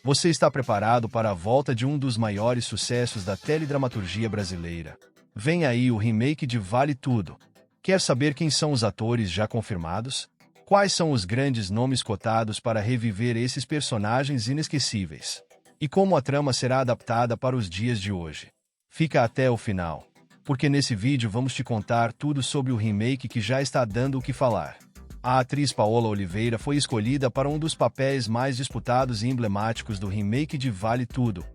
Você está preparado para a volta de um dos maiores sucessos da teledramaturgia brasileira? Vem aí o remake de Vale Tudo. Quer saber quem são os atores já confirmados? Quais são os grandes nomes cotados para reviver esses personagens inesquecíveis? E como a trama será adaptada para os dias de hoje? Fica até o final, porque nesse vídeo vamos te contar tudo sobre o remake que já está dando o que falar. A atriz Paola Oliveira foi escolhida para um dos papéis mais disputados e emblemáticos do remake de Vale Tudo,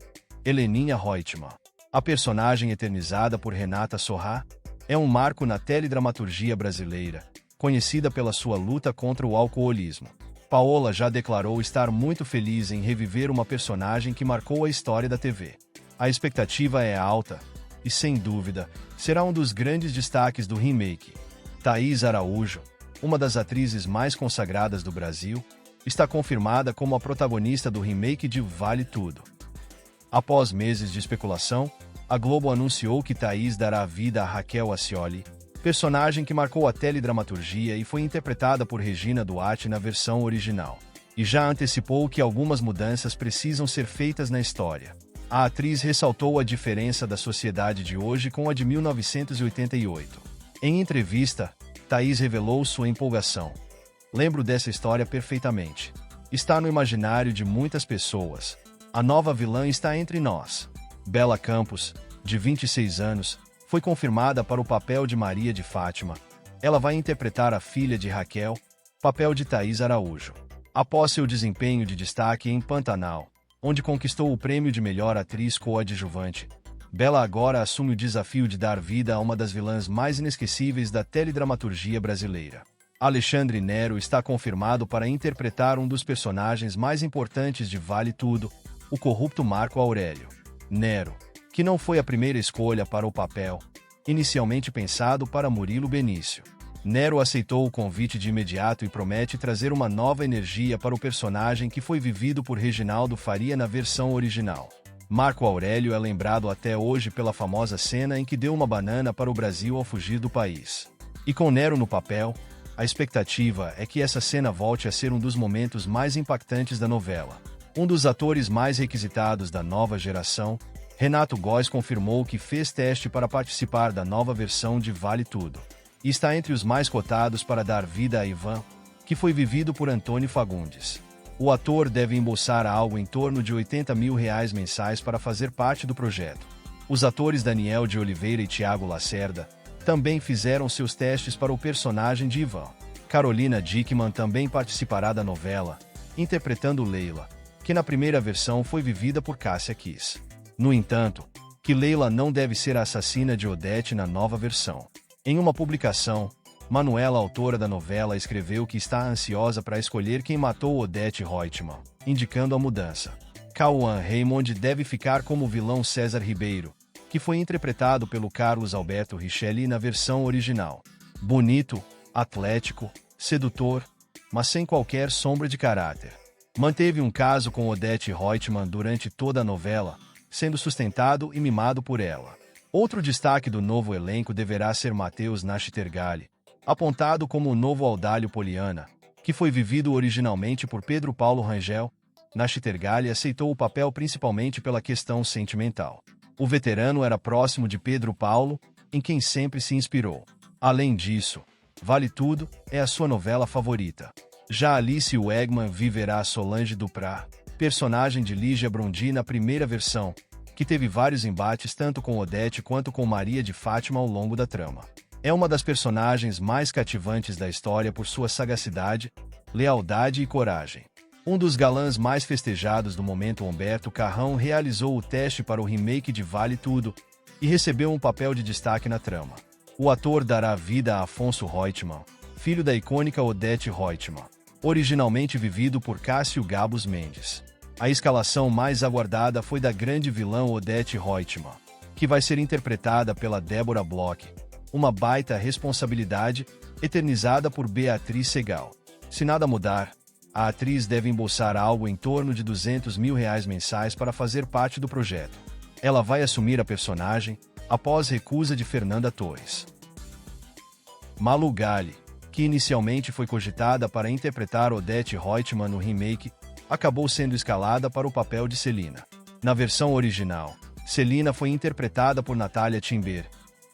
Heleninha Reutemann. A personagem eternizada por Renata Sorrah é um marco na teledramaturgia brasileira, conhecida pela sua luta contra o alcoolismo. Paola já declarou estar muito feliz em reviver uma personagem que marcou a história da TV. A expectativa é alta e, sem dúvida, será um dos grandes destaques do remake. Thaís Araújo, uma das atrizes mais consagradas do Brasil, está confirmada como a protagonista do remake de Vale Tudo. Após meses de especulação, a Globo anunciou que Thaís dará vida a Raquel Acioli, personagem que marcou a teledramaturgia e foi interpretada por Regina Duarte na versão original. E já antecipou que algumas mudanças precisam ser feitas na história. A atriz ressaltou a diferença da sociedade de hoje com a de 1988. Em entrevista, Thaís revelou sua empolgação. Lembro dessa história perfeitamente. Está no imaginário de muitas pessoas. A nova vilã está entre nós. Bela Campos, de 26 anos, foi confirmada para o papel de Maria de Fátima. Ela vai interpretar a filha de Raquel, papel de Thaís Araújo. Após seu desempenho de destaque em Pantanal, onde conquistou o prêmio de melhor atriz coadjuvante, Bela agora assume o desafio de dar vida a uma das vilãs mais inesquecíveis da teledramaturgia brasileira. Alexandre Nero está confirmado para interpretar um dos personagens mais importantes de Vale Tudo, o corrupto Marco Aurélio. Nero, que não foi a primeira escolha para o papel, inicialmente pensado para Murilo Benício. Nero aceitou o convite de imediato e promete trazer uma nova energia para o personagem que foi vivido por Reginaldo Faria na versão original. Marco Aurélio é lembrado até hoje pela famosa cena em que deu uma banana para o Brasil ao fugir do país. E com Nero no papel, a expectativa é que essa cena volte a ser um dos momentos mais impactantes da novela. Um dos atores mais requisitados da nova geração, Renato Góes, confirmou que fez teste para participar da nova versão de Vale Tudo. E está entre os mais cotados para dar vida a Ivan, que foi vivido por Antônio Fagundes. O ator deve embolsar algo em torno de R$80 mil mensais para fazer parte do projeto. Os atores Daniel de Oliveira e Tiago Lacerda também fizeram seus testes para o personagem de Ivan. Carolina Dickmann também participará da novela, interpretando Leila, que na primeira versão foi vivida por Cássia Kiss. No entanto, que Leila não deve ser a assassina de Odete na nova versão. Em uma publicação, Manuela, autora da novela, escreveu que está ansiosa para escolher quem matou Odete Reutemann, indicando a mudança. Cauã Raymond deve ficar como o vilão César Ribeiro, que foi interpretado pelo Carlos Alberto Richelli na versão original. Bonito, atlético, sedutor, mas sem qualquer sombra de caráter. Manteve um caso com Odete Reutemann durante toda a novela, sendo sustentado e mimado por ela. Outro destaque do novo elenco deverá ser Matheus Nachtergaele, apontado como o novo Audálio Poliana, que foi vivido originalmente por Pedro Paulo Rangel. Nachtergaele aceitou o papel principalmente pela questão sentimental. O veterano era próximo de Pedro Paulo, em quem sempre se inspirou. Além disso, Vale Tudo é a sua novela favorita. Já Alice Wegman viverá Solange Duprat, personagem de Lígia Brondi na primeira versão, que teve vários embates tanto com Odete quanto com Maria de Fátima ao longo da trama. É uma das personagens mais cativantes da história por sua sagacidade, lealdade e coragem. Um dos galãs mais festejados do momento, Humberto Carrão, realizou o teste para o remake de Vale Tudo e recebeu um papel de destaque na trama. O ator dará vida a Afonso Reutemann, filho da icônica Odete Reutemann, originalmente vivido por Cássio Gabos Mendes. A escalação mais aguardada foi da grande vilã Odete Reutemann, que vai ser interpretada pela Débora Bloch, uma baita responsabilidade, eternizada por Beatriz Segal. Se nada mudar, a atriz deve embolsar algo em torno de R$200 mil mensais para fazer parte do projeto. Ela vai assumir a personagem após recusa de Fernanda Torres. Malu Gali, que inicialmente foi cogitada para interpretar Odete Reutemann no remake, acabou sendo escalada para o papel de Celina. Na versão original, Celina foi interpretada por Natalia Timber,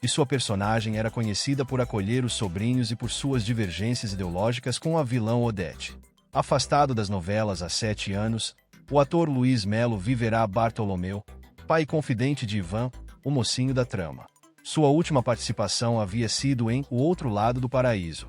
e sua personagem era conhecida por acolher os sobrinhos e por suas divergências ideológicas com a vilã Odete. Afastado das novelas há 7 anos, o ator Luiz Melo viverá Bartolomeu, pai e confidente de Ivan, o mocinho da trama. Sua última participação havia sido em O Outro Lado do Paraíso.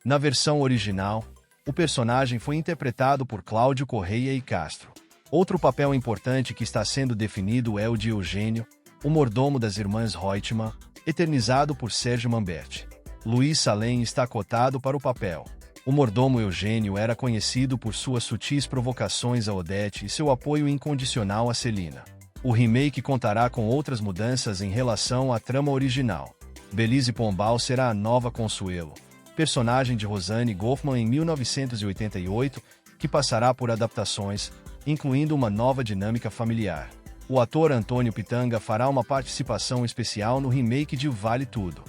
Na versão original, o personagem foi interpretado por Cláudio Correia e Castro. Outro papel importante que está sendo definido é o de Eugênio, o mordomo das irmãs Reutemann, eternizado por Sérgio Manberti. Luiz Salem está cotado para o papel. O mordomo Eugênio era conhecido por suas sutis provocações a Odete e seu apoio incondicional a Celina. O remake contará com outras mudanças em relação à trama original. Belize Pombal será a nova Consuelo, personagem de Rosane Goffman em 1988, que passará por adaptações, incluindo uma nova dinâmica familiar. O ator Antônio Pitanga fará uma participação especial no remake de Vale Tudo.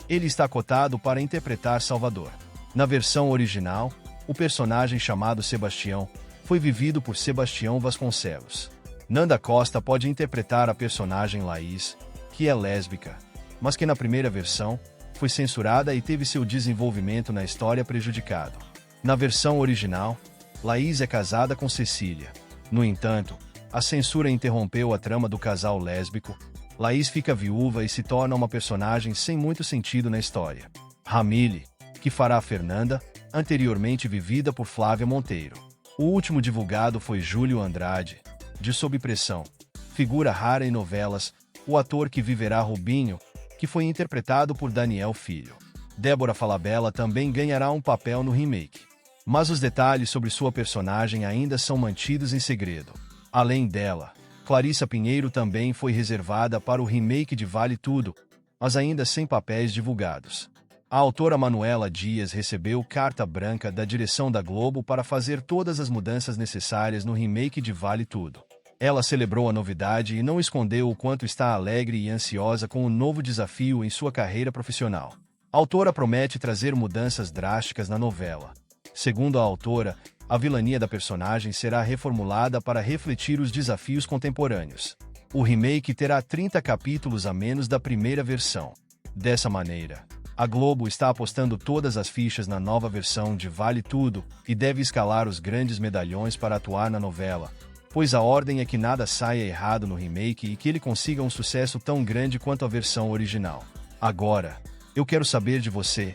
Ele está cotado para interpretar Salvador. Na versão original, o personagem chamado Sebastião foi vivido por Sebastião Vasconcelos. Nanda Costa pode interpretar a personagem Laís, que é lésbica, mas que na primeira versão foi censurada e teve seu desenvolvimento na história prejudicado. Na versão original, Laís é casada com Cecília. No entanto, a censura interrompeu a trama do casal lésbico. Laís fica viúva e se torna uma personagem sem muito sentido na história. Ramile, que fará Fernanda, anteriormente vivida por Flávia Monteiro. O último divulgado foi Júlio Andrade, de Sob Pressão, figura rara em novelas, o ator que viverá Rubinho, que foi interpretado por Daniel Filho. Débora Falabella também ganhará um papel no remake, mas os detalhes sobre sua personagem ainda são mantidos em segredo. Além dela, Clarissa Pinheiro também foi reservada para o remake de Vale Tudo, mas ainda sem papéis divulgados. A autora Manuela Dias recebeu carta branca da direção da Globo para fazer todas as mudanças necessárias no remake de Vale Tudo. Ela celebrou a novidade e não escondeu o quanto está alegre e ansiosa com o novo desafio em sua carreira profissional. A autora promete trazer mudanças drásticas na novela. Segundo a autora, a vilania da personagem será reformulada para refletir os desafios contemporâneos. O remake terá 30 capítulos a menos da primeira versão. Dessa maneira, a Globo está apostando todas as fichas na nova versão de Vale Tudo e deve escalar os grandes medalhões para atuar na novela, pois a ordem é que nada saia errado no remake e que ele consiga um sucesso tão grande quanto a versão original. Agora, eu quero saber de você.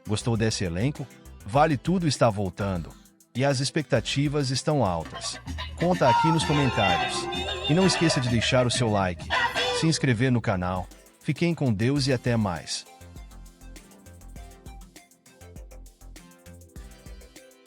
Gostou desse elenco? Vale Tudo está voltando, e as expectativas estão altas. Conta aqui nos comentários. E não esqueça de deixar o seu like, se inscrever no canal. Fiquem com Deus e até mais.